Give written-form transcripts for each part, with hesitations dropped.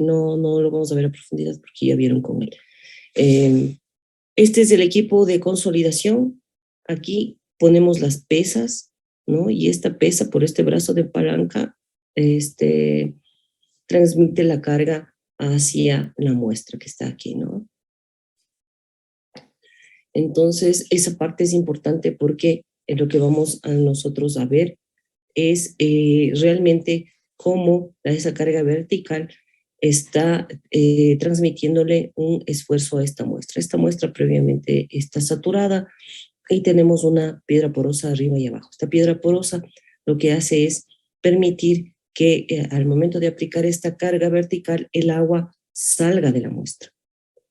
no lo vamos a ver a profundidad porque ya vieron con él. Este es el equipo de consolidación. Aquí ponemos las pesas, ¿no? Y esta pesa por este brazo de palanca, transmite la carga hacia la muestra que está aquí, ¿no? Entonces, esa parte es importante porque lo que vamos a nosotros a ver es realmente cómo esa carga vertical está transmitiéndole un esfuerzo a esta muestra. Esta muestra previamente está saturada y tenemos una piedra porosa arriba y abajo. Esta piedra porosa lo que hace es permitir que al momento de aplicar esta carga vertical el agua salga de la muestra.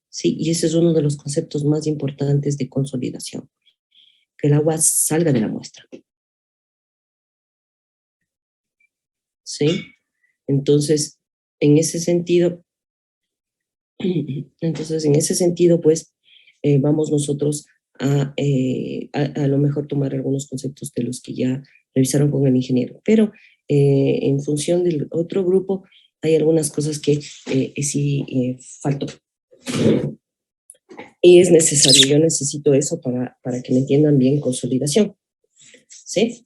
Sí, y ese es uno de los conceptos más importantes de consolidación, que el agua salga de la muestra. ¿Sí? Entonces, en ese sentido, pues, vamos nosotros a lo mejor tomar algunos conceptos de los que ya revisaron con el ingeniero, pero en función del otro grupo hay algunas cosas que sí faltó. Y es necesario, yo necesito eso para que me entiendan bien consolidación. ¿Sí?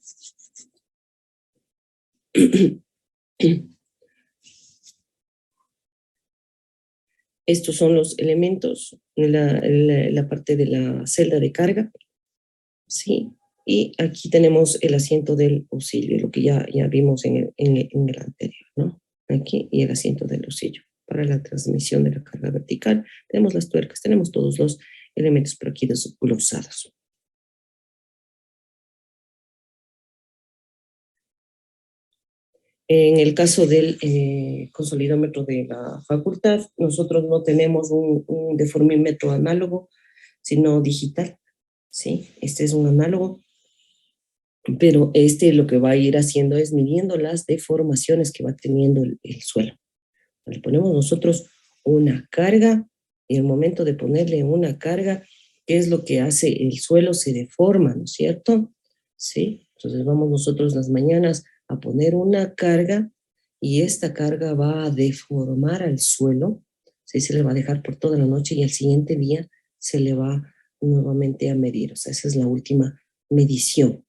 Estos son los elementos, la parte de la celda de carga, ¿sí? Y aquí tenemos el asiento del auxilio, lo que ya vimos en el anterior, ¿no? Aquí, y el asiento del auxilio. Para la transmisión de la carga vertical, tenemos las tuercas, tenemos todos los elementos por aquí desglosados. En el caso del consolidómetro de la facultad, nosotros no tenemos un deformímetro análogo, sino digital, ¿sí? Este es un análogo, pero lo que va a ir haciendo es midiendo las deformaciones que va teniendo el suelo. Le ponemos nosotros una carga, y al momento de ponerle una carga, ¿qué es lo que hace? El suelo se deforma, ¿no es cierto? ¿Sí? Entonces vamos nosotros las mañanas a poner una carga, y esta carga va a deformar al suelo, ¿sí? Se le va a dejar por toda la noche y al siguiente día se le va nuevamente a medir. O sea, esa es la última medición.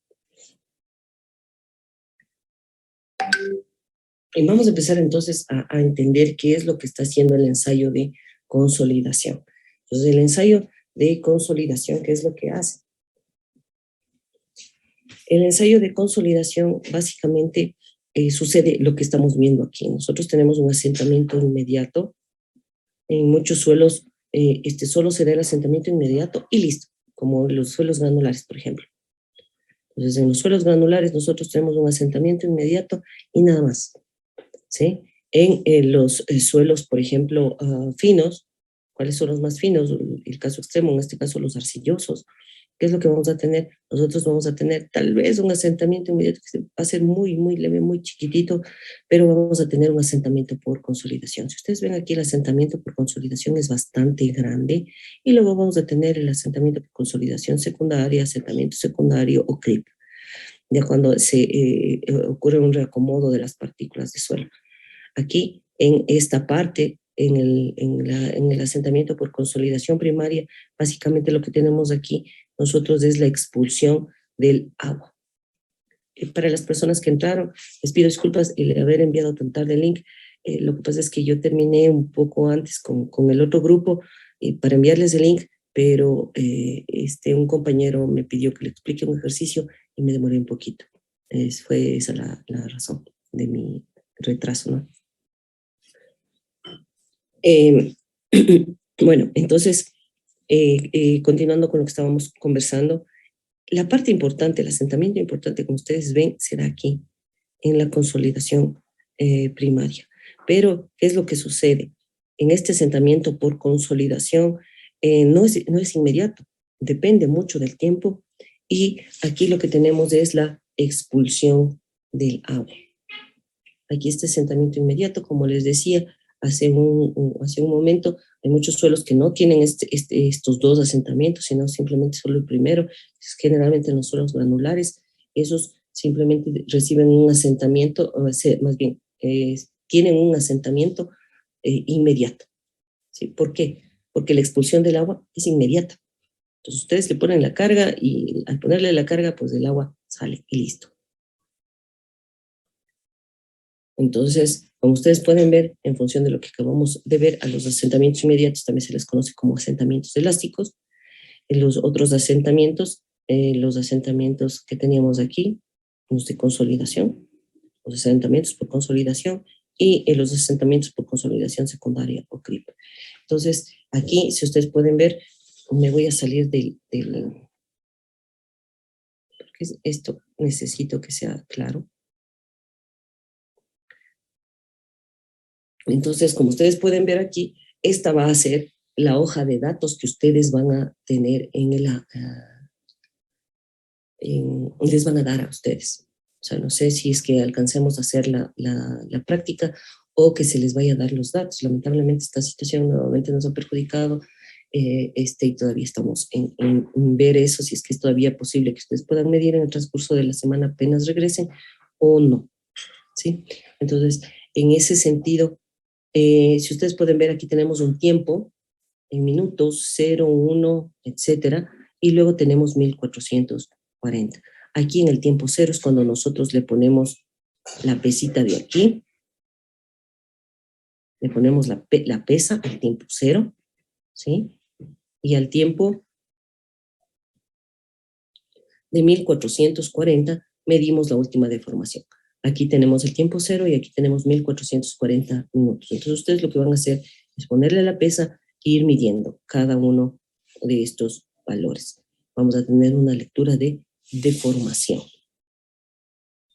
Y vamos a empezar entonces a entender qué es lo que está haciendo el ensayo de consolidación. Entonces, el ensayo de consolidación, ¿qué es lo que hace? El ensayo de consolidación básicamente sucede lo que estamos viendo aquí. Nosotros tenemos un asentamiento inmediato. En muchos suelos solo se da el asentamiento inmediato y listo, como los suelos granulares, por ejemplo. Entonces, en los suelos granulares nosotros tenemos un asentamiento inmediato y nada más. ¿Sí? En los suelos, por ejemplo, finos, ¿cuáles son los más finos? El caso extremo, en este caso los arcillosos. ¿Qué es lo que vamos a tener? Nosotros vamos a tener tal vez un asentamiento inmediato que va a ser muy, muy leve, muy chiquitito, pero vamos a tener un asentamiento por consolidación. Si ustedes ven aquí, el asentamiento por consolidación es bastante grande, y luego vamos a tener el asentamiento por consolidación secundaria, asentamiento secundario o creep, ya cuando se ocurre un reacomodo de las partículas de suelo. Aquí, en esta parte, en el asentamiento por consolidación primaria, básicamente lo que tenemos aquí nosotros es la expulsión del agua. Para las personas que entraron, les pido disculpas el haber enviado tan tarde el link. Lo que pasa es que yo terminé un poco antes con el otro grupo para enviarles el link, pero un compañero me pidió que le explique un ejercicio y me demoré un poquito. Fue esa la razón de mi retraso, ¿no? Bueno, entonces, continuando con lo que estábamos conversando, la parte importante, el asentamiento importante, como ustedes ven, será aquí, en la consolidación primaria. Pero, ¿qué es lo que sucede? En este asentamiento por consolidación no es inmediato, depende mucho del tiempo, y aquí lo que tenemos es la expulsión del agua. Aquí este asentamiento inmediato, como les decía hace un momento, hay muchos suelos que no tienen estos dos asentamientos, sino simplemente solo el primero. Generalmente en los suelos granulares, esos simplemente reciben un asentamiento, más bien, tienen un asentamiento inmediato. ¿Sí? ¿Por qué? Porque la expulsión del agua es inmediata. Entonces ustedes le ponen la carga y al ponerle la carga, pues el agua sale y listo. Entonces, como ustedes pueden ver, en función de lo que acabamos de ver, a los asentamientos inmediatos también se les conoce como asentamientos elásticos. En los otros asentamientos, los asentamientos que teníamos aquí, los de consolidación, los asentamientos por consolidación y los asentamientos por consolidación secundaria o CRIP. Entonces, aquí, si ustedes pueden ver, me voy a salir porque esto necesito que sea claro. Entonces, como ustedes pueden ver aquí, esta va a ser la hoja de datos que ustedes van a tener les van a dar a ustedes. O sea, no sé si es que alcancemos a hacer la práctica o que se les vaya a dar los datos. Lamentablemente esta situación nuevamente nos ha perjudicado y todavía estamos en ver eso, si es que es todavía posible que ustedes puedan medir en el transcurso de la semana apenas regresen o no. ¿Sí? Entonces, en ese sentido, si ustedes pueden ver, aquí tenemos un tiempo en minutos, 0, 1, etcétera, y luego tenemos 1440. Aquí en el tiempo cero es cuando nosotros le ponemos la pesita de aquí, le ponemos la pesa al tiempo cero, ¿sí? Y al tiempo de 1440 medimos la última deformación. Aquí tenemos el tiempo cero y aquí tenemos 1440 minutos. Entonces ustedes lo que van a hacer es ponerle la pesa e ir midiendo cada uno de estos valores. Vamos a tener una lectura de deformación,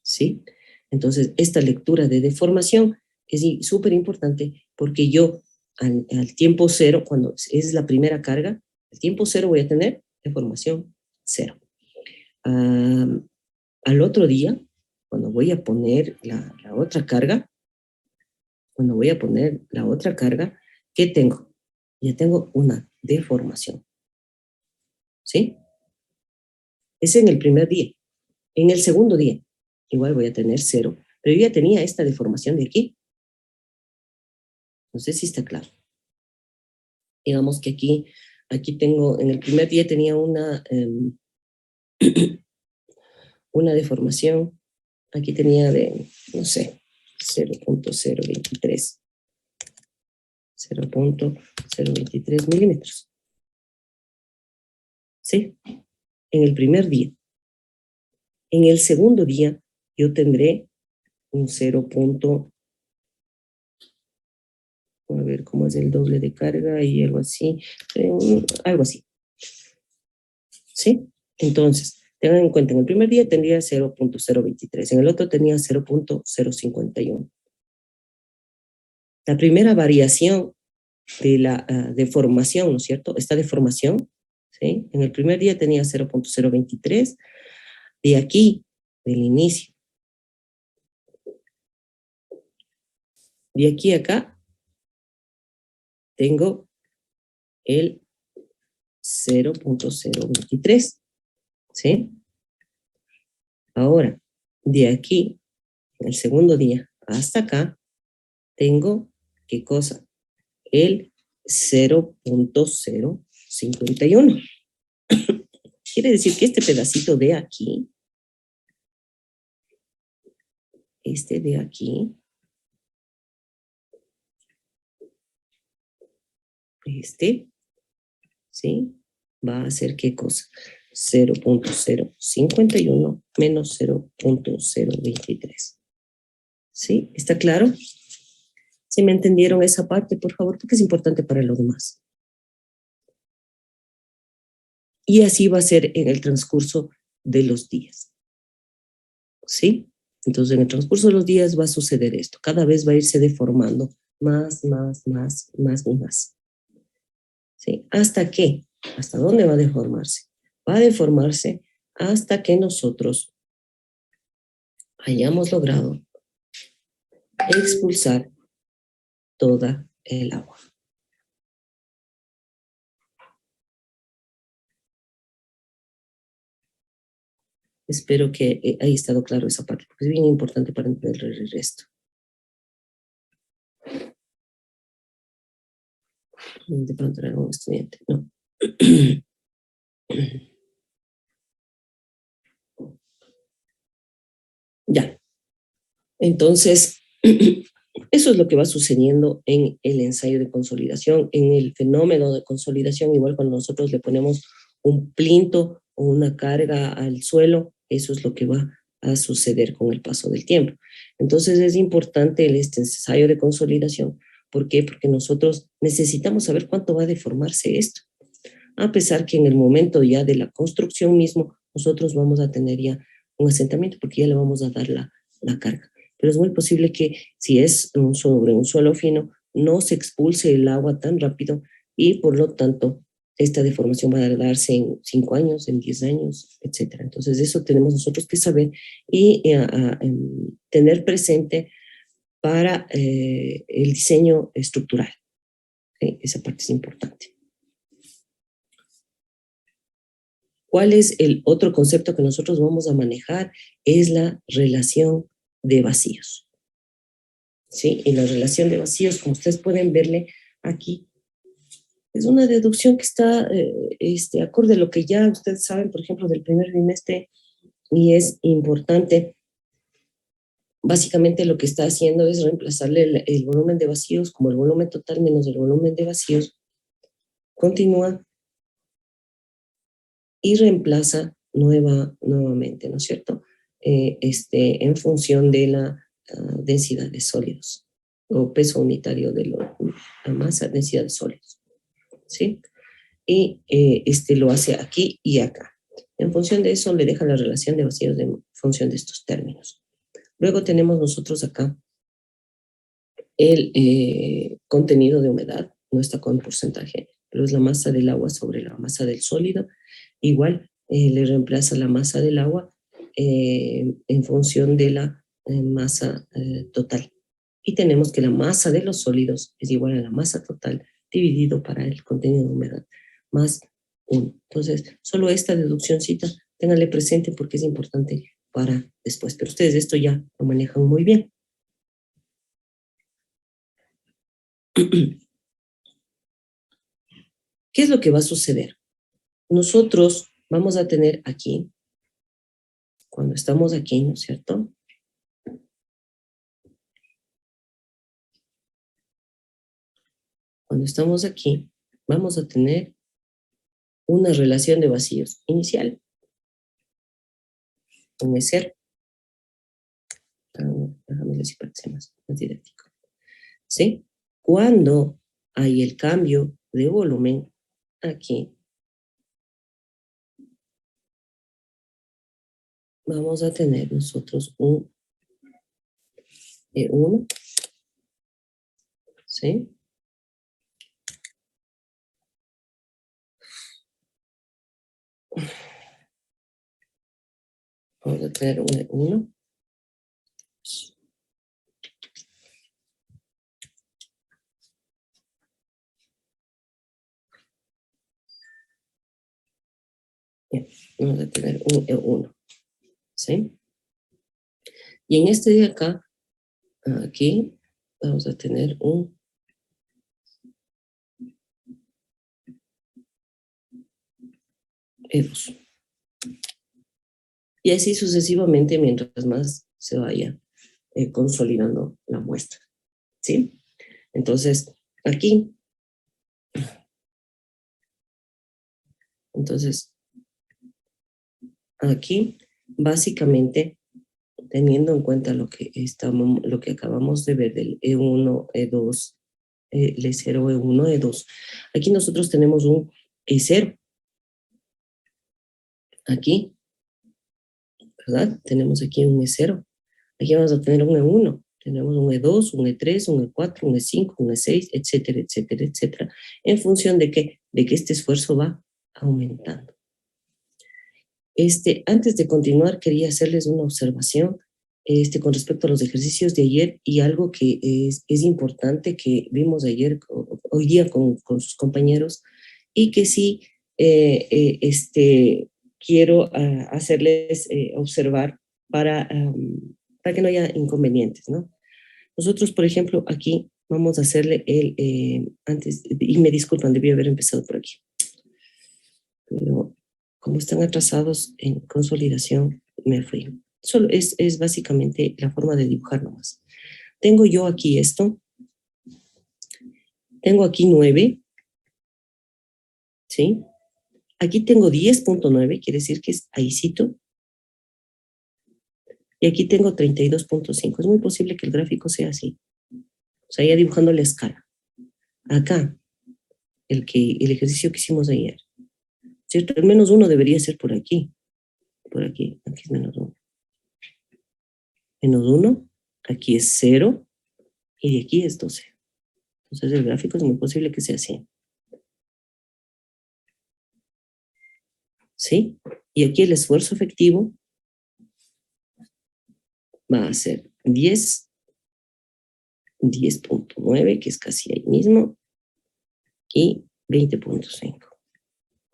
¿sí? Entonces, esta lectura de deformación es súper importante porque yo al tiempo cero, cuando es la primera carga, al tiempo cero voy a tener deformación cero. Al otro día, cuando voy a poner la otra carga, ¿qué tengo? Ya tengo una deformación, ¿sí? Es en el primer día. En el segundo día, igual voy a tener cero, pero yo ya tenía esta deformación de aquí. No sé si está claro. Digamos que aquí tengo, en el primer día tenía una deformación, aquí tenía de, no sé, 0.023. 0.023 milímetros. ¿Sí? En el primer día. En el segundo día, yo tendré un 0. A ver cómo es el doble de carga y algo así. Algo así. ¿Sí? Entonces, tengan en cuenta, en el primer día tendría 0.023, en el otro tenía 0.051. La primera variación de la deformación, ¿no es cierto? Esta deformación, ¿sí? En el primer día tenía 0.023, de aquí, del inicio, de aquí a acá, tengo el 0.023, ¿sí? Ahora, de aquí, en el segundo día, hasta acá, tengo, ¿qué cosa? El 0.051. Quiere decir que este pedacito de aquí, este de aquí, ¿sí? Va a ser ¿qué cosa? 0.051 menos 0.023. ¿Sí? ¿Está claro? ¿Sí me entendieron esa parte, por favor? Porque es importante para lo demás. Y así va a ser en el transcurso de los días. ¿Sí? Entonces, en el transcurso de los días va a suceder esto. Cada vez va a irse deformando más y más. ¿Sí? ¿Hasta qué? ¿Hasta dónde va a deformarse? Va a deformarse hasta que nosotros hayamos logrado expulsar toda el agua. Espero que haya estado claro esa parte, porque es bien importante para entender el resto. De pronto era un estudiante, no. Ya, entonces, eso es lo que va sucediendo en el ensayo de consolidación, en el fenómeno de consolidación, igual cuando nosotros le ponemos un plinto o una carga al suelo, eso es lo que va a suceder con el paso del tiempo. Entonces es importante este ensayo de consolidación. ¿Por qué? Porque nosotros necesitamos saber cuánto va a deformarse esto, a pesar que en el momento ya de la construcción mismo, nosotros vamos a tener ya un asentamiento porque ya le vamos a dar la carga. Pero es muy posible que si es sobre un suelo fino, no se expulse el agua tan rápido y por lo tanto esta deformación va a darse en 5 años, en 10 años, etcétera. Entonces eso tenemos nosotros que saber y tener presente para el diseño estructural. ¿Sí? Esa parte es importante. ¿Cuál es el otro concepto que nosotros vamos a manejar? Es la relación de vacíos. ¿Sí? Y la relación de vacíos, como ustedes pueden verle aquí, es una deducción que está acorde a lo que ya ustedes saben, por ejemplo, del primer bimestre, y es importante. Básicamente lo que está haciendo es reemplazarle el volumen de vacíos como el volumen total menos el volumen de vacíos. Continúa y reemplaza nuevamente, ¿no es cierto? En función de la densidad de sólidos o peso unitario de la masa, densidad de sólidos, ¿sí? Y lo hace aquí y acá. En función de eso le deja la relación de vacíos en función de estos términos. Luego tenemos nosotros acá el contenido de humedad, no está con porcentaje, pero es la masa del agua sobre la masa del sólido. Igual le reemplaza la masa del agua en función de la masa total. Y tenemos que la masa de los sólidos es igual a la masa total dividido para el contenido de humedad más 1. Entonces, solo esta deduccióncita, ténganle presente porque es importante para después. Pero ustedes esto ya lo manejan muy bien. ¿Qué es lo que va a suceder? Nosotros vamos a tener aquí, cuando estamos aquí, ¿no es cierto? Cuando estamos aquí, vamos a tener una relación de vacíos inicial. Un E0. Déjame decir para que sea más didáctico. ¿Sí? Cuando hay el cambio de volumen aquí, vamos a tener nosotros un E1, ¿sí? Vamos a tener un E1. Bien, vamos a tener un E1, ¿sí? Y en este de acá, aquí, vamos a tener un E2. Y así sucesivamente mientras más se vaya consolidando la muestra, ¿sí? Entonces, aquí, básicamente, teniendo en cuenta lo que acabamos de ver del E1, E2, E0, E1, E2, aquí nosotros tenemos un E0, aquí, ¿verdad? Tenemos aquí un E0, aquí vamos a tener un E1, tenemos un E2, un E3, un E4, un E5, un E6, etcétera, etcétera, etcétera, en función de que este esfuerzo va aumentando. Antes de continuar, quería hacerles una observación con respecto a los ejercicios de ayer y algo que es importante que vimos ayer, hoy día con sus compañeros, y que sí quiero hacerles observar para que no haya inconvenientes, ¿no? Nosotros, por ejemplo, aquí Vamos a hacerle antes, y me disculpan, debí haber empezado por aquí. Pero como están atrasados en consolidación, me fui. Solo es básicamente la forma de dibujar nomás. Tengo yo aquí esto. Tengo aquí 9, ¿sí? Aquí tengo 10.9, quiere decir que es ahícito. Y aquí tengo 32.5. Es muy posible que el gráfico sea así. O sea, ya dibujando la escala. Acá, el ejercicio que hicimos ayer, ¿cierto? El -1 debería ser por aquí. Por aquí es -1. -1, aquí es 0, y de aquí es 12. Entonces el gráfico es muy posible que sea así. ¿Sí? Y aquí el esfuerzo efectivo va a ser 10.9, que es casi ahí mismo, y 20.5.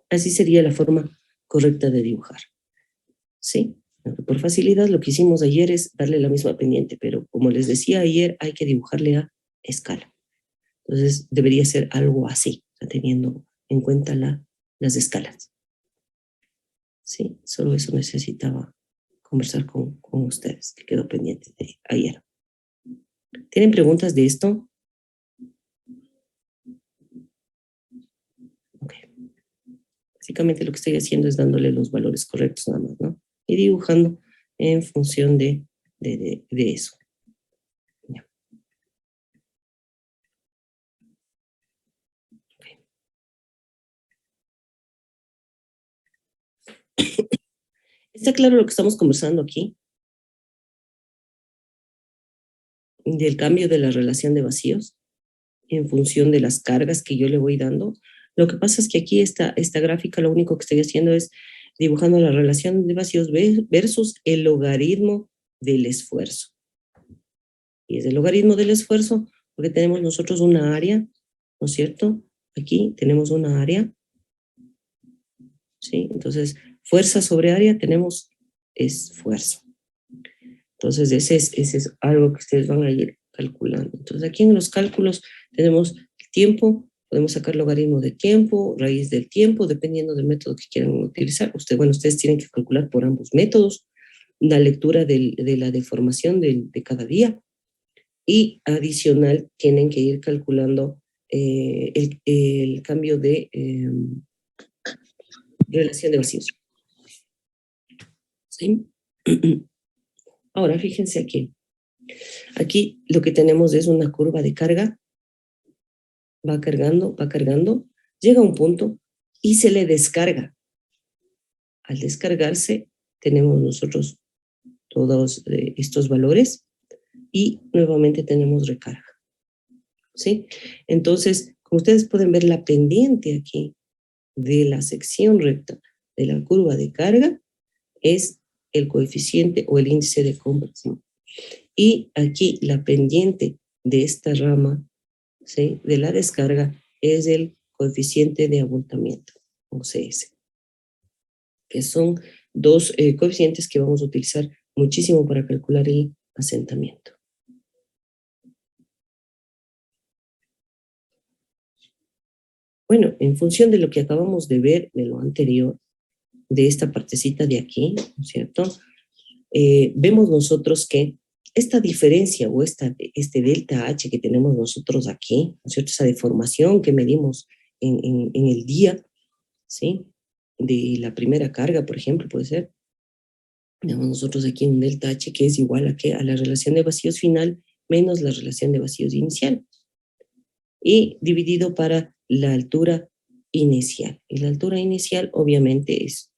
Así sería la forma correcta de dibujar. ¿Sí? Por facilidad, lo que hicimos ayer es darle la misma pendiente, pero como les decía ayer, hay que dibujarle a escala. Entonces, debería ser algo así, teniendo en cuenta las escalas. Sí, solo eso necesitaba conversar con ustedes, que quedó pendiente de ayer. ¿Tienen preguntas de esto? Ok. Básicamente lo que estoy haciendo es dándole los valores correctos nada más, ¿no? Y dibujando en función de eso. Ya. Okay. ¿Está claro lo que estamos conversando aquí? Del cambio de la relación de vacíos en función de las cargas que yo le voy dando. Lo que pasa es que aquí esta gráfica lo único que estoy haciendo es dibujando la relación de vacíos versus el logaritmo del esfuerzo. Y es el logaritmo del esfuerzo porque tenemos nosotros una área, ¿no es cierto? Aquí tenemos una área, ¿sí? Entonces, fuerza sobre área tenemos esfuerzo. Entonces, ese es algo que ustedes van a ir calculando. Entonces, aquí en los cálculos tenemos el tiempo, podemos sacar logaritmo de tiempo, raíz del tiempo, dependiendo del método que quieran utilizar. Ustedes tienen que calcular por ambos métodos la lectura de la deformación de cada día y adicional tienen que ir calculando el cambio de relación de vacíos. ¿Sí? Ahora, fíjense aquí. Aquí lo que tenemos es una curva de carga. Va cargando, llega a un punto y se le descarga. Al descargarse, tenemos nosotros todos estos valores y nuevamente tenemos recarga. ¿Sí? Entonces, como ustedes pueden ver, la pendiente aquí de la sección recta de la curva de carga es el coeficiente o el índice de compresión. Y aquí la pendiente de esta rama, ¿sí?, de la descarga es el coeficiente de abultamiento, o CS, que son dos coeficientes que vamos a utilizar muchísimo para calcular el asentamiento. Bueno, en función de lo que acabamos de ver de lo anterior, de esta partecita de aquí, ¿no es cierto? Vemos nosotros que esta diferencia o este delta H que tenemos nosotros aquí, ¿no es cierto? Esa deformación que medimos en el día, ¿sí? De la primera carga, por ejemplo, puede ser. Tenemos nosotros aquí un delta H que es igual a la relación de vacíos final menos la relación de vacíos inicial. Y dividido para la altura inicial. Y la altura inicial obviamente es,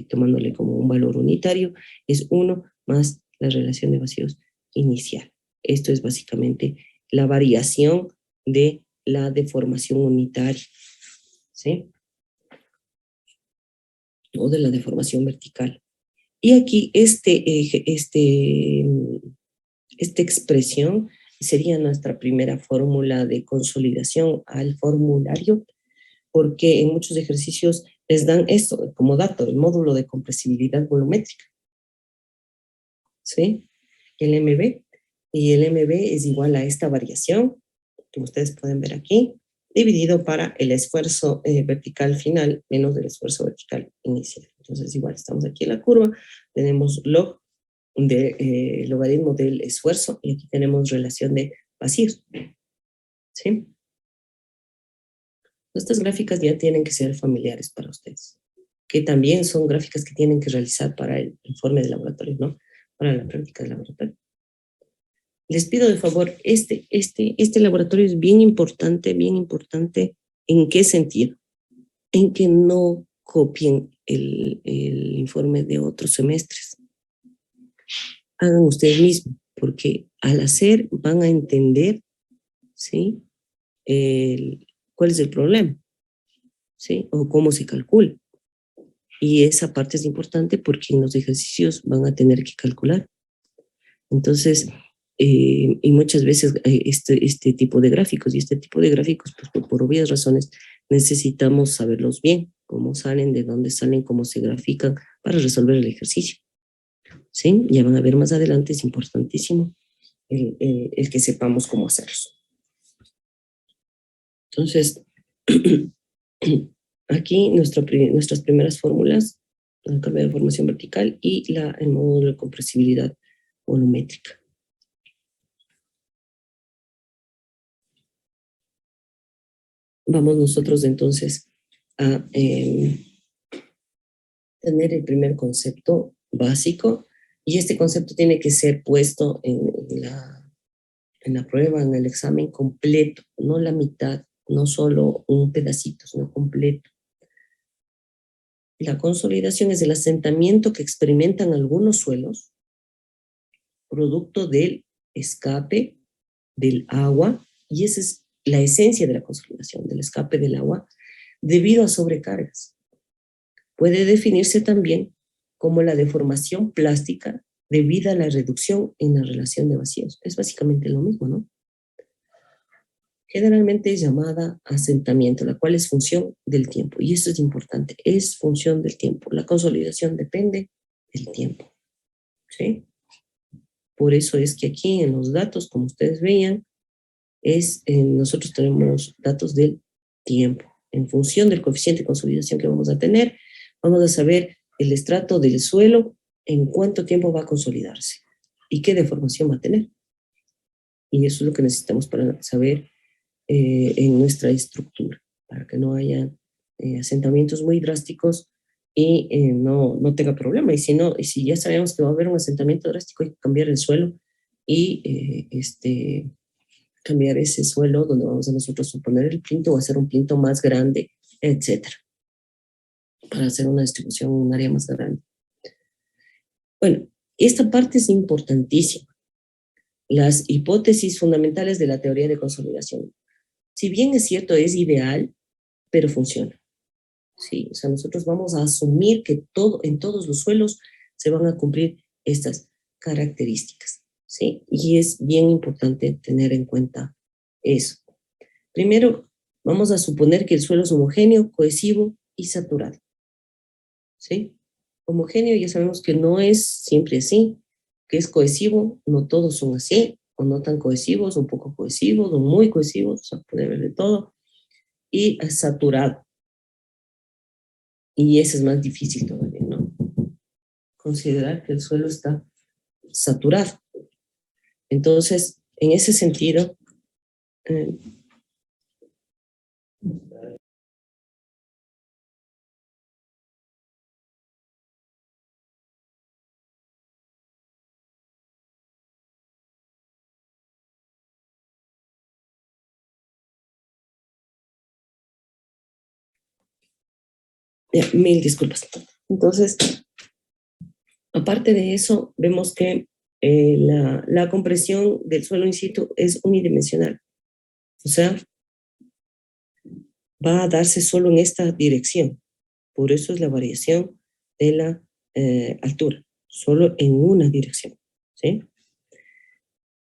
tomándole como un valor unitario, es 1 más la relación de vacíos inicial. Esto es básicamente la variación de la deformación unitaria, ¿sí? O de la deformación vertical. Y aquí esta expresión sería nuestra primera fórmula de consolidación al formulario, porque en muchos ejercicios les dan esto como dato, el módulo de compresibilidad volumétrica, ¿sí? El MB. y el MB es igual a esta variación, que ustedes pueden ver aquí, dividido para el esfuerzo vertical final menos el esfuerzo vertical inicial. Entonces, igual, estamos aquí en la curva, tenemos logaritmo del esfuerzo, y aquí tenemos relación de vacíos, ¿sí? Estas gráficas ya tienen que ser familiares para ustedes, que también son gráficas que tienen que realizar para el informe de laboratorio, ¿no? Para la práctica de laboratorio. Les pido de favor, este laboratorio es bien importante, bien importante. ¿En qué sentido? En que no copien el informe de otros semestres. Hagan ustedes mismos, porque al hacer van a entender, ¿sí? ¿Cuál es el problema? ¿Sí? O cómo se calcula. Y esa parte es importante porque en los ejercicios van a tener que calcular. Entonces, y muchas veces este tipo de gráficos, pues por obvias razones, necesitamos saberlos bien, cómo salen, de dónde salen, cómo se grafican, para resolver el ejercicio. ¿Sí? Ya van a ver más adelante, es importantísimo el que sepamos cómo hacerlos. Entonces, aquí nuestras primeras fórmulas, el cambio de formación vertical y el módulo de compresibilidad volumétrica. Vamos nosotros entonces a tener el primer concepto básico, y este concepto tiene que ser puesto en la prueba, en el examen completo, no la mitad, no solo un pedacito, sino completo. La consolidación es el asentamiento que experimentan algunos suelos, producto del escape del agua, y esa es la esencia de la consolidación, del escape del agua, debido a sobrecargas. Puede definirse también como la deformación plástica debida a la reducción en la relación de vacíos. Es básicamente lo mismo, ¿no? Generalmente es llamada asentamiento, la cual es función del tiempo. Y esto es importante, es función del tiempo. La consolidación depende del tiempo, ¿sí? Por eso es que aquí en los datos, como ustedes veían, nosotros tenemos datos del tiempo. En función del coeficiente de consolidación que vamos a tener, vamos a saber el estrato del suelo, en cuánto tiempo va a consolidarse y qué deformación va a tener. Y eso es lo que necesitamos para saber en nuestra estructura, para que no haya asentamientos muy drásticos y no tenga problema. Y si ya sabemos que va a haber un asentamiento drástico, hay que cambiar el suelo y cambiar ese suelo donde vamos a nosotros suponer el plinto o hacer un plinto más grande, etcétera, para hacer una distribución en un área más grande. Bueno, esta parte es importantísima. Las hipótesis fundamentales de la teoría de consolidación. Si bien es cierto, es ideal, pero funciona. Sí, o sea, nosotros vamos a asumir que en todos los suelos se van a cumplir estas características, ¿sí? Y es bien importante tener en cuenta eso. Primero, vamos a suponer que el suelo es homogéneo, cohesivo y saturado, ¿sí? Homogéneo ya sabemos que no es siempre así, que es cohesivo, no todos son así, o no tan cohesivos, o poco cohesivos, o muy cohesivos, o sea, puede haber de todo. Y saturado. Y ese es más difícil todavía, ¿no? Considerar que el suelo está saturado. Entonces, en ese sentido, eh, mil disculpas. Entonces, aparte de eso, vemos que la compresión del suelo in situ es unidimensional. O sea, va a darse solo en esta dirección. Por eso es la variación de la altura, solo en una dirección, ¿sí?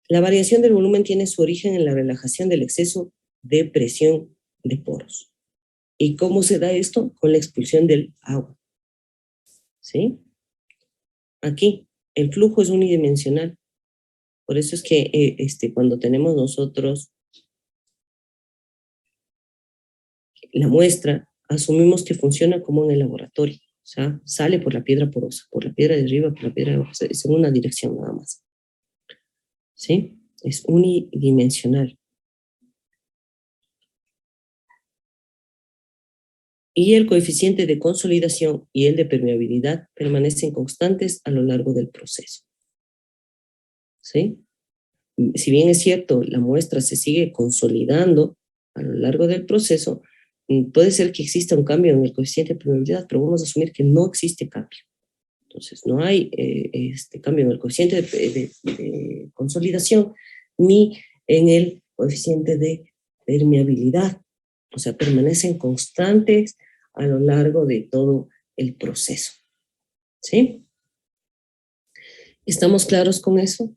La variación del volumen tiene su origen en la relajación del exceso de presión de poros. ¿Y cómo se da esto? Con la expulsión del agua, ¿sí? Aquí, el flujo es unidimensional. Por eso es que cuando tenemos nosotros la muestra, asumimos que funciona como en el laboratorio. O sea, sale por la piedra porosa, por la piedra de arriba, por la piedra de abajo, es en una dirección nada más. ¿Sí? Es unidimensional. Y el coeficiente de consolidación y el de permeabilidad permanecen constantes a lo largo del proceso. ¿Sí? Si bien es cierto, la muestra se sigue consolidando a lo largo del proceso, puede ser que exista un cambio en el coeficiente de permeabilidad, pero vamos a asumir que no existe cambio. Entonces, no hay cambio en el coeficiente de consolidación ni en el coeficiente de permeabilidad. O sea, permanecen constantes a lo largo de todo el proceso. ¿Sí? ¿Estamos claros con eso?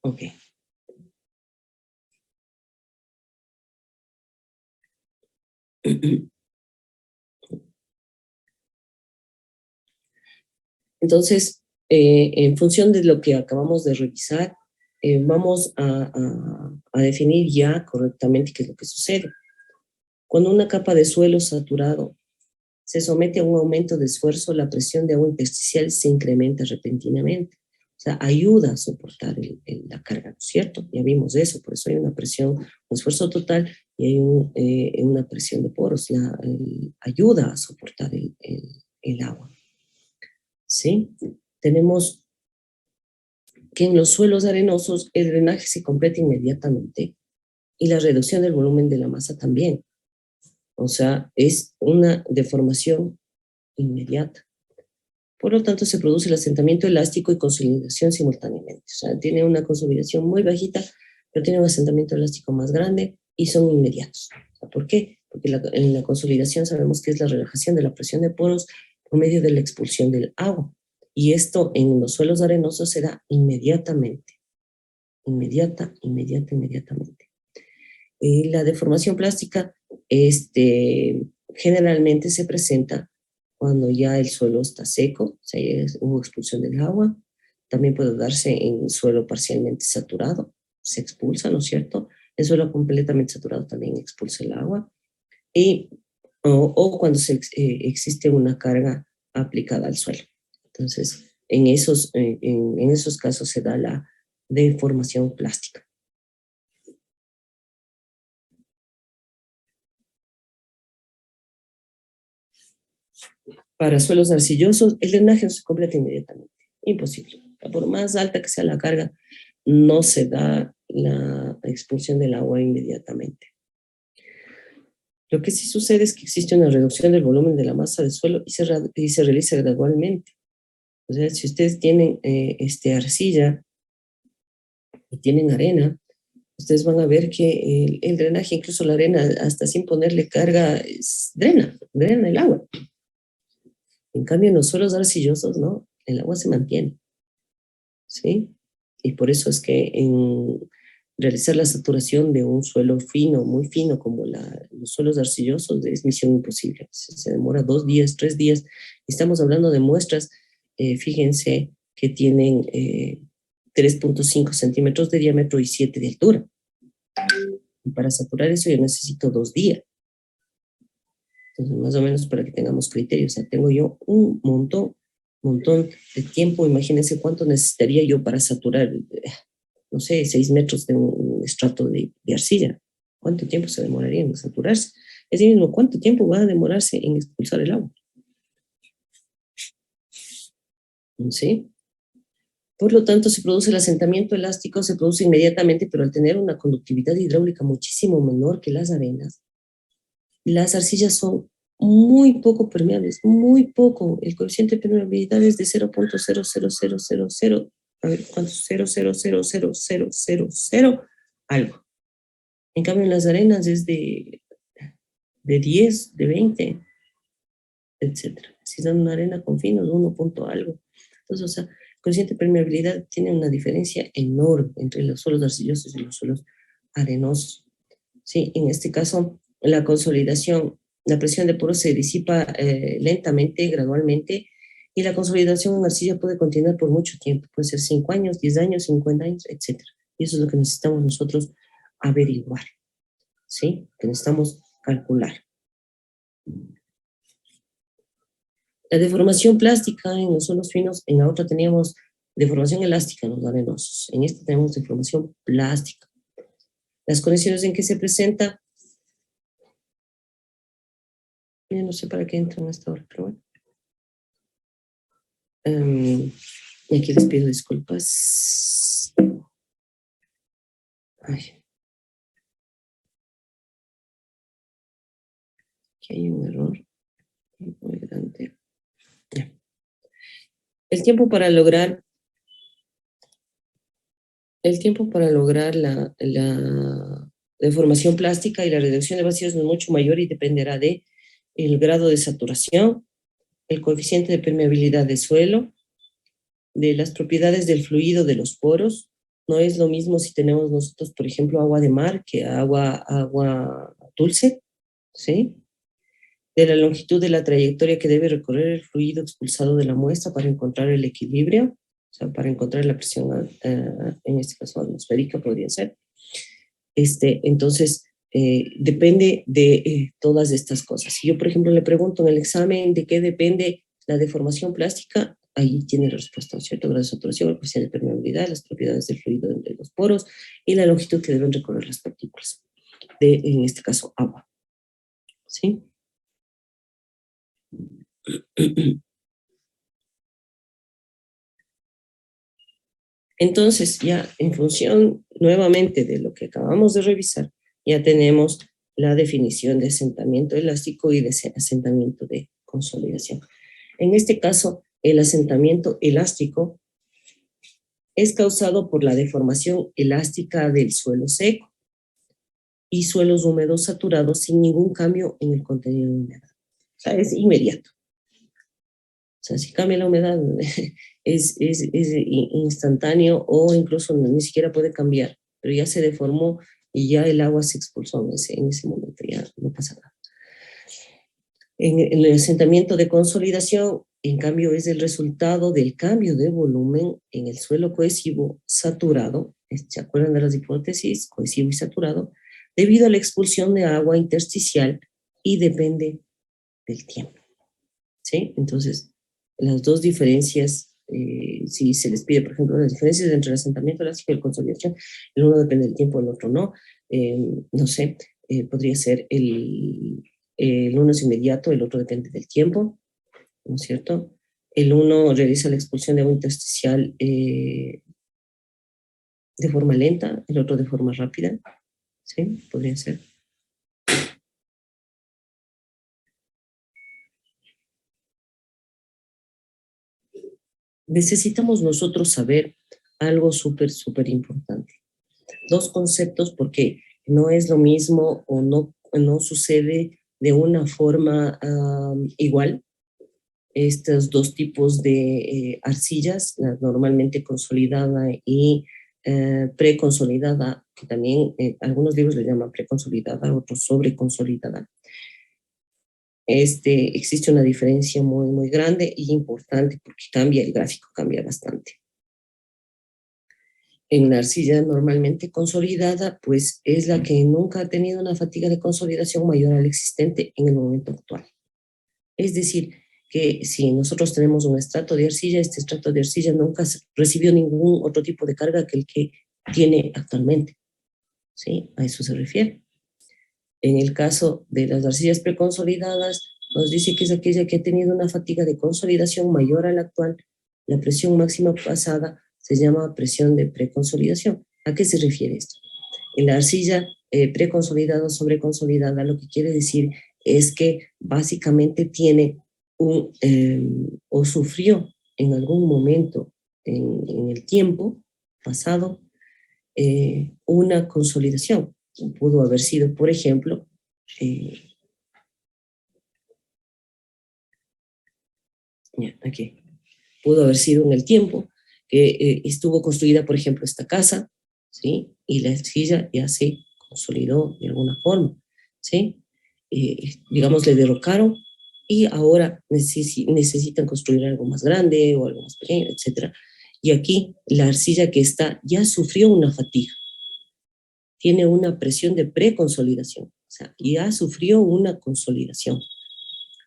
Ok. Entonces, en función de lo que acabamos de revisar, vamos a definir ya correctamente qué es lo que sucede. Cuando una capa de suelo saturado se somete a un aumento de esfuerzo, la presión de agua intersticial se incrementa repentinamente. O sea, ayuda a soportar la carga, ¿no es cierto? Ya vimos eso, por eso hay una presión, un esfuerzo total y hay una presión de poros, ayuda a soportar el agua. ¿Sí? Tenemos que en los suelos arenosos el drenaje se completa inmediatamente y la reducción del volumen de la masa también. O sea, es una deformación inmediata. Por lo tanto, se produce el asentamiento elástico y consolidación simultáneamente. O sea, tiene una consolidación muy bajita, pero tiene un asentamiento elástico más grande y son inmediatos. O sea, ¿por qué? Porque en la consolidación sabemos que es la relajación de la presión de poros por medio de la expulsión del agua. Y esto en los suelos arenosos se da inmediatamente. Inmediatamente. La deformación plástica generalmente se presenta cuando ya el suelo está seco, o sea, hubo expulsión del agua. También puede darse en suelo parcialmente saturado, se expulsa, ¿no es cierto? En suelo completamente saturado también expulsa el agua. O cuando existe una carga aplicada al suelo. Entonces, en esos casos se da la deformación plástica. Para suelos arcillosos, el drenaje no se completa inmediatamente. Imposible. Por más alta que sea la carga, no se da la expulsión del agua inmediatamente. Lo que sí sucede es que existe una reducción del volumen de la masa de suelo y se realiza gradualmente. O sea, si ustedes tienen arcilla y tienen arena, ustedes van a ver que el drenaje, incluso la arena, hasta sin ponerle carga, drena el agua. En cambio, en los suelos arcillosos, no, el agua se mantiene. ¿Sí? Y por eso es que en realizar la saturación de un suelo fino, muy fino, como los suelos arcillosos, es misión imposible. Se demora 2 días, 3 días. Estamos hablando de muestras, fíjense, que tienen 3.5 centímetros de diámetro y 7 de altura. Y para saturar eso yo necesito 2 días. Entonces, más o menos para que tengamos criterio. O sea, tengo yo un montón de tiempo. Imagínense cuánto necesitaría yo para saturar, no sé, 6 metros de un estrato de arcilla. ¿Cuánto tiempo se demoraría en saturarse? Es decir, mismo, ¿cuánto tiempo va a demorarse en expulsar el agua? ¿Sí? Por lo tanto, se produce el asentamiento elástico, se produce inmediatamente, pero al tener una conductividad hidráulica muchísimo menor que las arenas, las arcillas son muy poco permeables, muy poco. El coeficiente de permeabilidad es de 0.00000, a ver, ¿cuánto? 0.00000 algo. En cambio, en las arenas es de 10, de 20, etcétera. Si dan una arena con finos, 1 punto algo. Entonces, o sea, el coeficiente de permeabilidad tiene una diferencia enorme entre los suelos arcillosos y los suelos arenosos. Sí, en este caso, la consolidación, la presión de poros se disipa lentamente, gradualmente, Y la consolidación en arcilla puede continuar por mucho tiempo, puede ser 5 años, 10 años, 50 años, etc. Y eso es lo que necesitamos nosotros averiguar, ¿sí? Que necesitamos calcular. La deformación plástica en los suelos finos, en la otra teníamos deformación elástica en los arenosos, en esta tenemos deformación plástica. Las condiciones en que se presenta, yo no sé para qué entran hasta ahora, pero bueno. Y aquí les pido disculpas. Ay. Aquí hay un error muy grande. Ya. El tiempo para lograr la deformación plástica y la reducción de vacíos es mucho mayor y dependerá de el grado de saturación, el coeficiente de permeabilidad de suelo, de las propiedades del fluido de los poros. No es lo mismo si tenemos nosotros, por ejemplo, agua de mar que agua dulce, ¿sí? De la longitud de la trayectoria que debe recorrer el fluido expulsado de la muestra para encontrar el equilibrio, o sea, para encontrar la presión, en este caso atmosférica podría ser. Entonces, depende de todas estas cosas. Si yo, por ejemplo, le pregunto en el examen de qué depende la deformación plástica, ahí tiene la respuesta, ¿cierto? Grado de saturación, el coeficiente de permeabilidad, las propiedades del fluido de los poros y la longitud que deben recorrer las partículas de, en este caso, agua. ¿Sí? Entonces, ya en función nuevamente de lo que acabamos de revisar, ya tenemos la definición de asentamiento elástico y de asentamiento de consolidación. En este caso, el asentamiento elástico es causado por la deformación elástica del suelo seco y suelos húmedos saturados sin ningún cambio en el contenido de humedad. O sea, es inmediato. O sea, si cambia la humedad, es instantáneo o incluso ni siquiera puede cambiar, pero ya se deformó y ya el agua se expulsó en ese momento, ya no pasa nada. En el asentamiento de consolidación, en cambio, es el resultado del cambio de volumen en el suelo cohesivo saturado, ¿se acuerdan de las hipótesis? Cohesivo y saturado, debido a la expulsión de agua intersticial y depende del tiempo, ¿sí? Entonces, las dos diferencias, si se les pide, por ejemplo, las diferencias entre el asentamiento elástico y la consolidación, el uno depende del tiempo, el otro no, no sé, podría ser el uno es inmediato, el otro depende del tiempo, ¿no es cierto? El uno realiza la expulsión de agua intersticial de forma lenta, el otro de forma rápida, ¿sí? Podría ser. Necesitamos nosotros saber algo súper importante. Dos conceptos, porque no es lo mismo o no sucede de una forma igual estos dos tipos de arcillas, la normalmente consolidada y preconsolidada, que también algunos libros le llaman preconsolidada, otros sobreconsolidada. Existe una diferencia muy grande y importante porque el gráfico cambia bastante. En la arcilla normalmente consolidada, pues es la que nunca ha tenido una fatiga de consolidación mayor al existente en el momento actual. Es decir, que si nosotros tenemos un estrato de arcilla, este estrato de arcilla nunca recibió ningún otro tipo de carga que el que tiene actualmente. ¿Sí? A eso se refiere. En el caso de las arcillas preconsolidadas, nos dice que es aquella que ha tenido una fatiga de consolidación mayor a la actual. La presión máxima pasada se llama presión de preconsolidación. ¿A qué se refiere esto? En la arcilla preconsolidada o sobreconsolidada, lo que quiere decir es que básicamente tiene o sufrió en algún momento en el tiempo pasado una consolidación. Pudo haber sido, por ejemplo, aquí, pudo haber sido en el tiempo que estuvo construida, por ejemplo, esta casa, ¿sí? Y la arcilla ya se consolidó de alguna forma, ¿sí? Digamos, le derrocaron y ahora necesitan construir algo más grande o algo más pequeño, etc. Y aquí la arcilla que está ya sufrió una fatiga, tiene una presión de preconsolidación, o sea, ya sufrió una consolidación,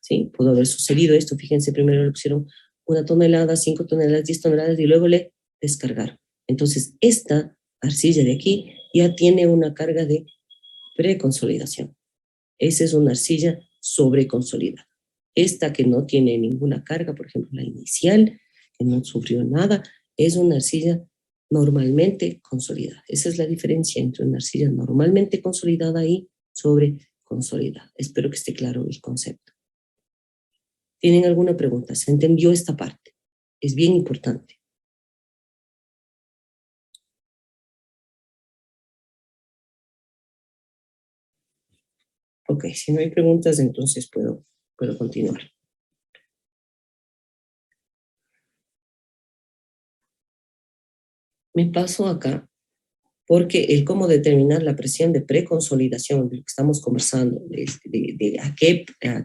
¿sí? Pudo haber sucedido esto, fíjense, primero le pusieron 1 tonelada, 5 toneladas, 10 toneladas y luego le descargaron. Entonces, esta arcilla de aquí ya tiene una carga de preconsolidación. Esa es una arcilla sobreconsolidada. Esta que no tiene ninguna carga, por ejemplo, la inicial, que no sufrió nada, es una arcilla normalmente consolidada. Esa es la diferencia entre una arcilla normalmente consolidada y sobreconsolidada. Espero que esté claro el concepto. ¿Tienen alguna pregunta? ¿Se entendió esta parte? Es bien importante. Ok, si no hay preguntas, entonces puedo continuar. Me paso acá porque el cómo determinar la presión de preconsolidación, de lo que estamos conversando, de a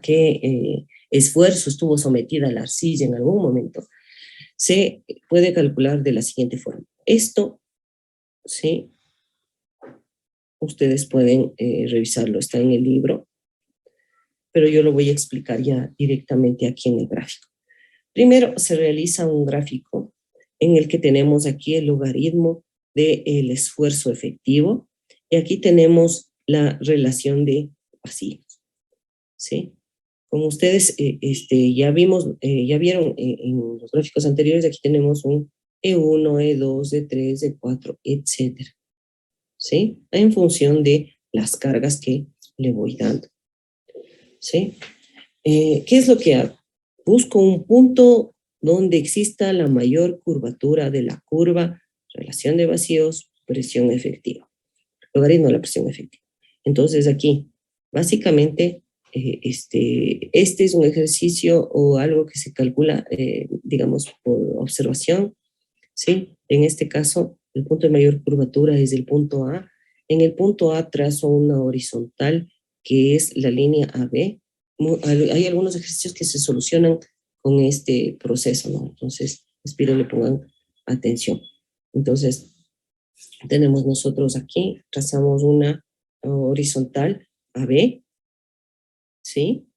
qué esfuerzo estuvo sometida la arcilla en algún momento, se puede calcular de la siguiente forma. Esto, ¿sí? Ustedes pueden revisarlo, está en el libro, pero yo lo voy a explicar ya directamente aquí en el gráfico. Primero se realiza un gráfico en el que tenemos aquí el logaritmo del esfuerzo efectivo y aquí tenemos la relación de vacíos, ¿sí? Como ustedes ya vieron en los gráficos anteriores, aquí tenemos un E1, E2, E3, E4, etcétera, ¿sí? En función de las cargas que le voy dando, ¿sí? ¿Qué es lo que hago? Busco un punto donde exista la mayor curvatura de la curva, relación de vacíos, presión efectiva, logaritmo de la presión efectiva. Entonces aquí, básicamente, este es un ejercicio o algo que se calcula, digamos, por observación, ¿sí? En este caso, el punto de mayor curvatura es el punto A. En el punto A trazo una horizontal que es la línea AB. Hay algunos ejercicios que se solucionan con este proceso, ¿no? Entonces, espero le pongan atención. Entonces, tenemos nosotros aquí, trazamos una horizontal AB, ¿sí?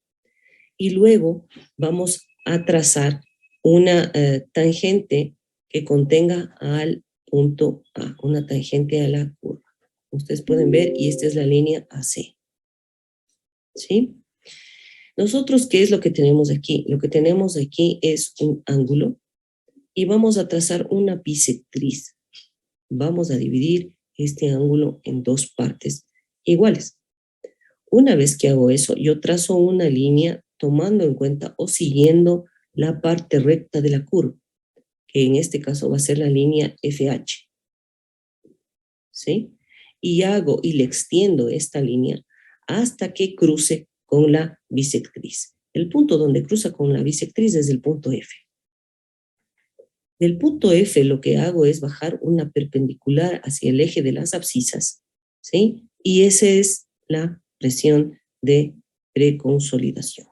Y luego vamos a trazar una tangente que contenga al punto A, una tangente a la curva. Ustedes pueden ver, y esta es la línea AC, ¿sí? Nosotros, ¿qué es lo que tenemos aquí? Lo que tenemos aquí es un ángulo y vamos a trazar una bisectriz. Vamos a dividir este ángulo en dos partes iguales. Una vez que hago eso, yo trazo una línea tomando en cuenta o siguiendo la parte recta de la curva, que en este caso va a ser la línea FH, ¿sí? Y hago y le extiendo esta línea hasta que cruce con la bisectriz. El punto donde cruza con la bisectriz es el punto F. Del punto F lo que hago es bajar una perpendicular hacia el eje de las abscisas, ¿sí? Y esa es la presión de preconsolidación,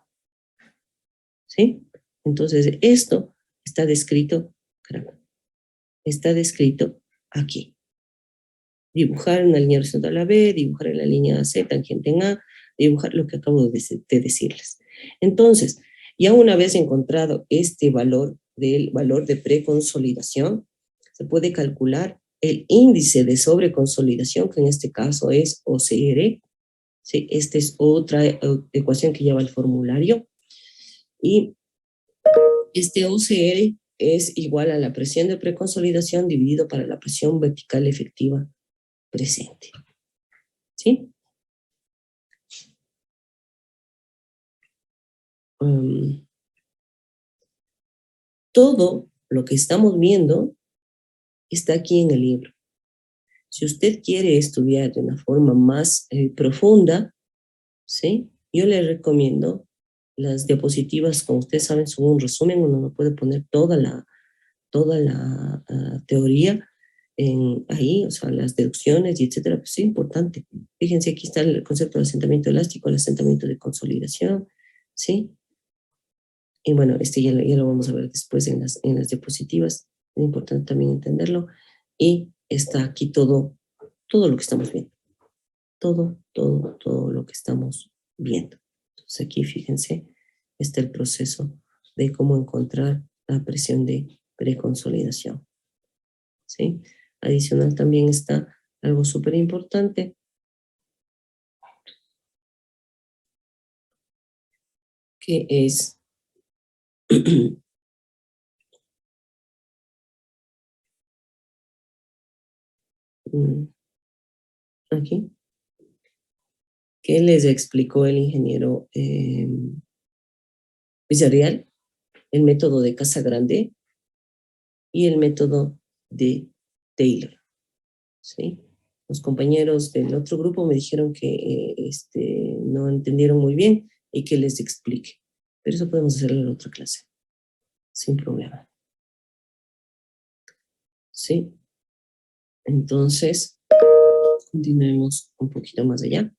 ¿sí? Entonces, esto está descrito, caramba, está descrito aquí. Dibujar una línea horizontal a B, dibujar en la línea C, tangente en A, dibujar lo que acabo de decirles. Entonces, ya una vez encontrado este valor del valor de preconsolidación, se puede calcular el índice de sobreconsolidación, que en este caso es OCR. ¿Sí? Esta es otra ecuación que lleva el formulario. Y este OCR es igual a la presión de preconsolidación dividido para la presión vertical efectiva presente. ¿Sí? Todo lo que estamos viendo está aquí en el libro. Si usted quiere estudiar de una forma más profunda, ¿sí? Yo le recomiendo las diapositivas, como ustedes saben, son un resumen, uno no puede poner toda la teoría ahí, o sea, las deducciones y etcétera, pues es importante. Fíjense, aquí está el concepto de asentamiento elástico, el asentamiento de consolidación, ¿sí? Y bueno, ya lo vamos a ver después en las diapositivas. Es importante también entenderlo. Y está aquí todo lo que estamos viendo. Todo lo que estamos viendo. Entonces aquí fíjense, está el proceso de cómo encontrar la presión de preconsolidación. ¿Sí? Adicional también está algo súper importante, que es aquí, que les explicó el ingeniero Villarreal, el método de Casa Grande y el método de Taylor, ¿sí? Los compañeros del otro grupo me dijeron que no entendieron muy bien y que les explique. Pero eso podemos hacerlo en otra clase, sin problema. ¿Sí? Entonces, continuemos un poquito más allá.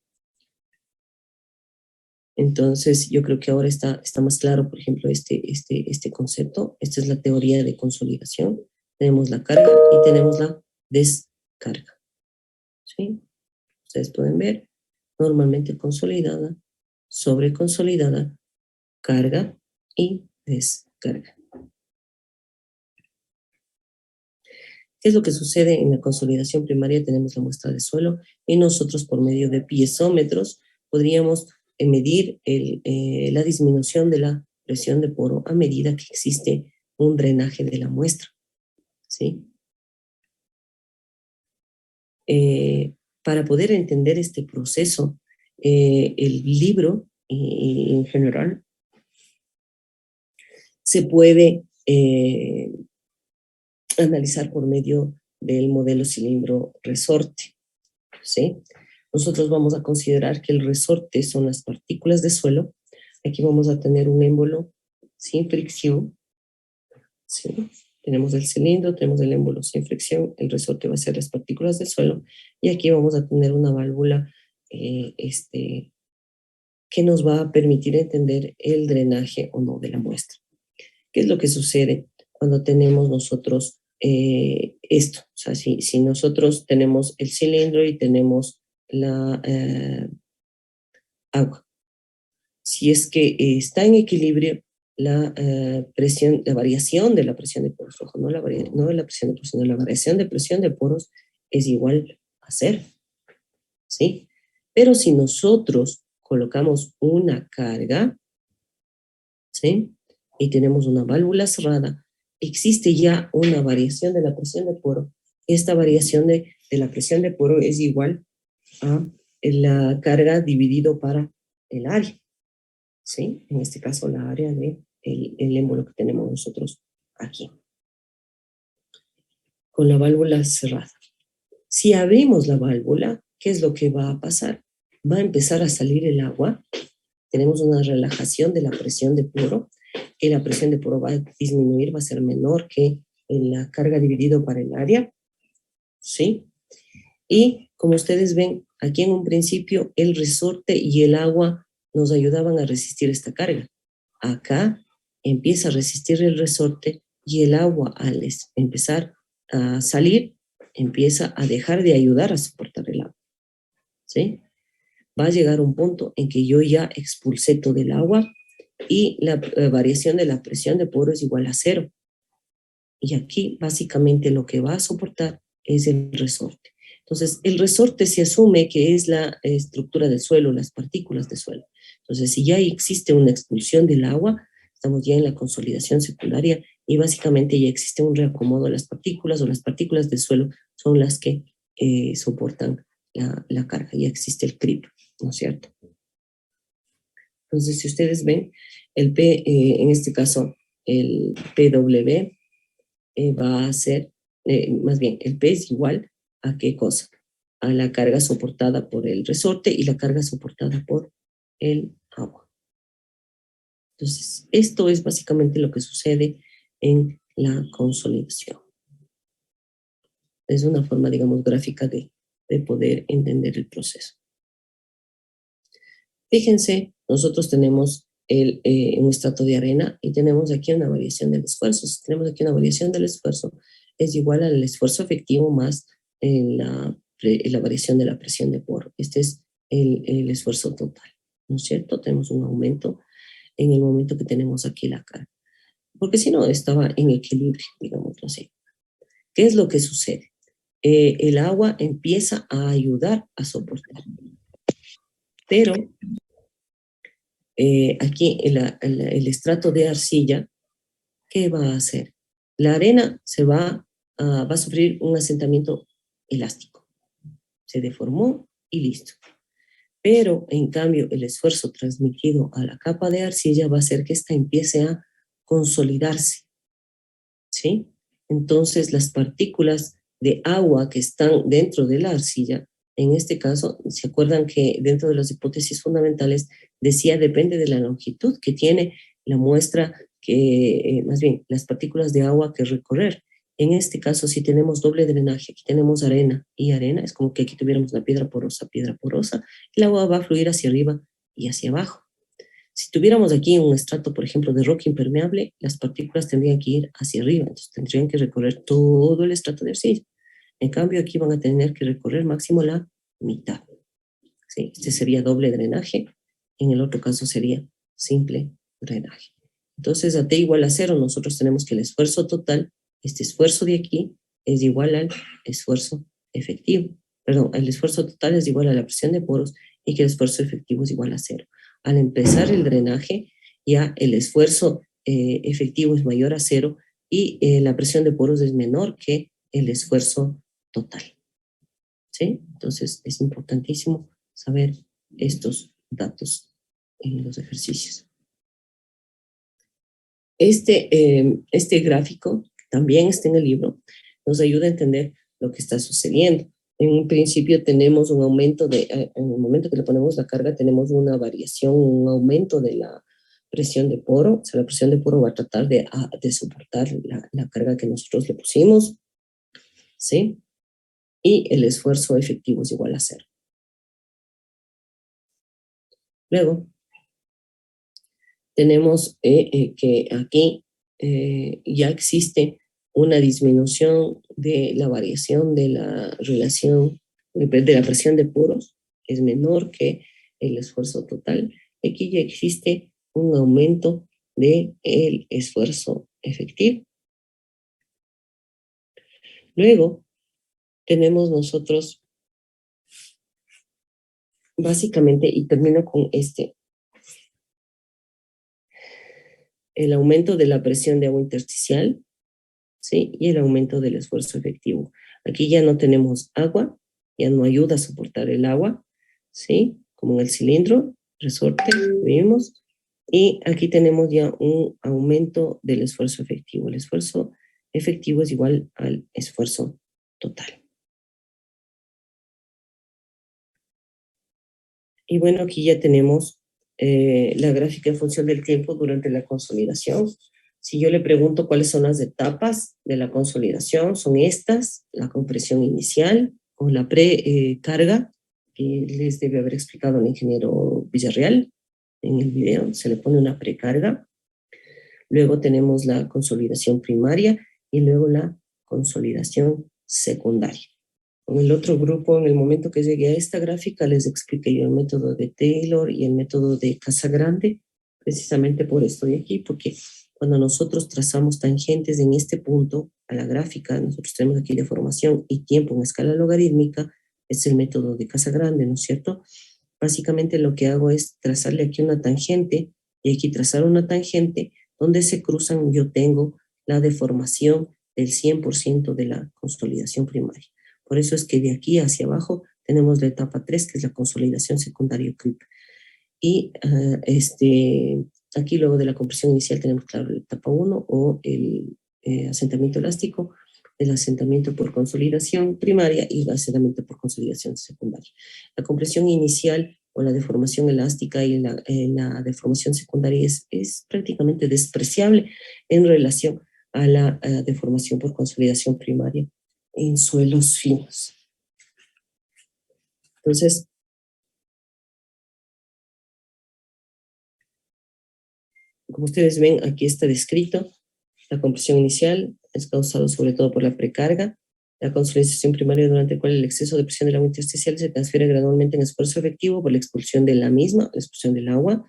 Entonces, yo creo que ahora está más claro, por ejemplo, este concepto. Esta es la teoría de consolidación. Tenemos la carga y tenemos la descarga. ¿Sí? Ustedes pueden ver, normalmente consolidada, sobreconsolidada, carga y descarga. ¿Qué es lo que sucede en la consolidación primaria? Tenemos la muestra de suelo y nosotros por medio de piezómetros podríamos medir la disminución de la presión de poro a medida que existe un drenaje de la muestra, ¿sí? Para poder entender este proceso, el libro en general se puede analizar por medio del modelo cilindro resorte, ¿sí? Nosotros vamos a considerar que el resorte son las partículas de suelo. Aquí vamos a tener un émbolo sin fricción, ¿sí? Tenemos el cilindro, tenemos el émbolo sin fricción, el resorte va a ser las partículas del suelo, y aquí vamos a tener una válvula que nos va a permitir entender el drenaje o no de la muestra. ¿Qué es lo que sucede cuando tenemos nosotros esto? O sea, si nosotros tenemos el cilindro y tenemos la agua, si es que está en equilibrio la presión, la variación de la presión de poros, ojo, no la presión de poros, sino la variación de presión de poros es igual a cero, ¿sí? Pero si nosotros colocamos una carga, ¿sí? Y tenemos una válvula cerrada, existe ya una variación de la presión de poro. Esta variación de la presión de poro es igual a la carga dividido para el área, ¿sí? En este caso, la área de el émbolo que tenemos nosotros aquí, con la válvula cerrada. Si abrimos la válvula, ¿qué es lo que va a pasar? Va a empezar a salir el agua. Tenemos una relajación de la presión de poro, que la presión de poro va a disminuir, va a ser menor que la carga dividido para el área, ¿sí? Y como ustedes ven, aquí en un principio el resorte y el agua nos ayudaban a resistir esta carga. Acá empieza a resistir el resorte y el agua al empezar a salir, empieza a dejar de ayudar a soportar el agua, ¿sí? Va a llegar un punto en que yo ya expulsé todo el agua y la variación de la presión de poro es igual a cero. Y aquí básicamente lo que va a soportar es el resorte. Entonces, el resorte se asume que es la estructura del suelo, las partículas de suelo. Entonces, si ya existe una expulsión del agua, estamos ya en la consolidación secundaria y básicamente ya existe un reacomodo de las partículas, o las partículas del suelo son las que soportan la carga. Ya existe el creep, ¿no es cierto? Entonces, si ustedes ven, el P, en este caso, el PW va a ser, más bien, el P es igual a qué cosa? A la carga soportada por el resorte y la carga soportada por el agua. Entonces, esto es básicamente lo que sucede en la consolidación. Es una forma, digamos, gráfica de poder entender el proceso. Fíjense, nosotros tenemos un estrato de arena y tenemos aquí una variación del esfuerzo. Si tenemos aquí una variación del esfuerzo, es igual al esfuerzo efectivo más la variación de la presión de poro. Este es el esfuerzo total, ¿no es cierto? Tenemos un aumento en el momento que tenemos aquí la carga, porque si no estaba en equilibrio, digamos así. ¿Qué es lo que sucede? El agua empieza a ayudar a soportar, pero aquí el estrato de arcilla, ¿qué va a hacer? La arena va a sufrir un asentamiento elástico, se deformó y listo. Pero en cambio el esfuerzo transmitido a la capa de arcilla va a hacer que ésta empiece a consolidarse, ¿sí? Entonces las partículas de agua que están dentro de la arcilla, en este caso, ¿se acuerdan que dentro de las hipótesis fundamentales decía depende de la longitud que tiene la muestra, más bien las partículas de agua que recorrer? En este caso, si tenemos doble drenaje, aquí tenemos arena y arena, es como que aquí tuviéramos una piedra porosa, el agua va a fluir hacia arriba y hacia abajo. Si tuviéramos aquí un estrato, por ejemplo, de roca impermeable, las partículas tendrían que ir hacia arriba, entonces tendrían que recorrer todo el estrato de arcilla. En cambio, aquí van a tener que recorrer máximo la mitad. ¿Sí? Este sería doble drenaje, en el otro caso sería simple drenaje. Entonces, a T igual a 0, nosotros tenemos que el esfuerzo total, este esfuerzo de aquí, es igual al esfuerzo efectivo. Perdón, el esfuerzo total es igual a la presión de poros y que el esfuerzo efectivo es igual a 0. Al empezar el drenaje, ya el esfuerzo efectivo es mayor a 0 y la presión de poros es menor que el esfuerzo total. ¿Sí? Entonces, es importantísimo saber estos datos en los ejercicios. Este gráfico, que también está en el libro, nos ayuda a entender lo que está sucediendo. En un principio tenemos un aumento en el momento que le ponemos la carga, tenemos una variación, un aumento de la presión de poro. O sea, la presión de poro va a tratar de soportar la carga que nosotros le pusimos, ¿sí? Y el esfuerzo efectivo es igual a 0. Luego, tenemos que aquí ya existe una disminución de la variación de la relación de la presión de poros, que es menor que el esfuerzo total. Aquí ya existe un aumento del esfuerzo efectivo. Luego, tenemos nosotros, básicamente, y termino con el aumento de la presión de agua intersticial, ¿sí? Y el aumento del esfuerzo efectivo. Aquí ya no tenemos agua, ya no ayuda a soportar el agua, ¿sí? Como en el cilindro, resorte, vimos. Y aquí tenemos ya un aumento del esfuerzo efectivo. El esfuerzo efectivo es igual al esfuerzo total. Y bueno, aquí ya tenemos la gráfica en función del tiempo durante la consolidación. Si yo le pregunto cuáles son las etapas de la consolidación, son estas: la compresión inicial o la precarga, que les debe haber explicado el ingeniero Villarreal en el video. Se le pone una precarga. Luego tenemos la consolidación primaria y luego la consolidación secundaria. Con el otro grupo, en el momento que llegué a esta gráfica, les expliqué yo el método de Taylor y el método de Casagrande, precisamente por esto de aquí, porque cuando nosotros trazamos tangentes en este punto a la gráfica, nosotros tenemos aquí deformación y tiempo en escala logarítmica, es el método de Casagrande, ¿no es cierto? Básicamente lo que hago es trazarle aquí una tangente y aquí trazar una tangente donde se cruzan, yo tengo la deformación del 100% de la consolidación primaria. Por eso es que de aquí hacia abajo tenemos la etapa 3, que es la consolidación secundaria creep. Y aquí luego de la compresión inicial tenemos, claro, la etapa 1 o el asentamiento elástico, el asentamiento por consolidación primaria y el asentamiento por consolidación secundaria. La compresión inicial o la deformación elástica y la deformación secundaria es prácticamente despreciable en relación a la deformación por consolidación primaria en suelos finos. Entonces, Como ustedes ven, aquí está descrito. La compresión inicial es causado sobre todo por la precarga. La consolidación primaria, durante la cual el exceso de presión del agua intersticial se transfiere gradualmente en esfuerzo efectivo por la expulsión de la misma, la expulsión del agua.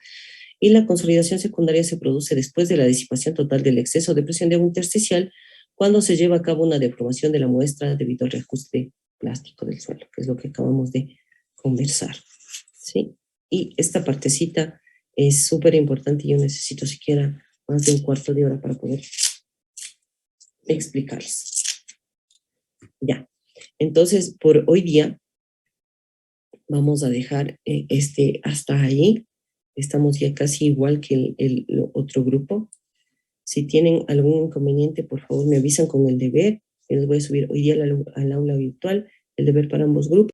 Y la consolidación secundaria se produce después de la disipación total del exceso de presión de agua intersticial, cuando se lleva a cabo una deformación de la muestra debido al reajuste plástico del suelo, que es lo que acabamos de conversar, ¿sí? Y esta partecita es súper importante y yo necesito siquiera más de un cuarto de hora para poder explicarles. Ya, entonces por hoy día vamos a dejar hasta ahí. Estamos ya casi igual que el otro grupo. Si tienen algún inconveniente, por favor me avisan con el deber. Yo les voy a subir hoy día al aula virtual el deber para ambos grupos.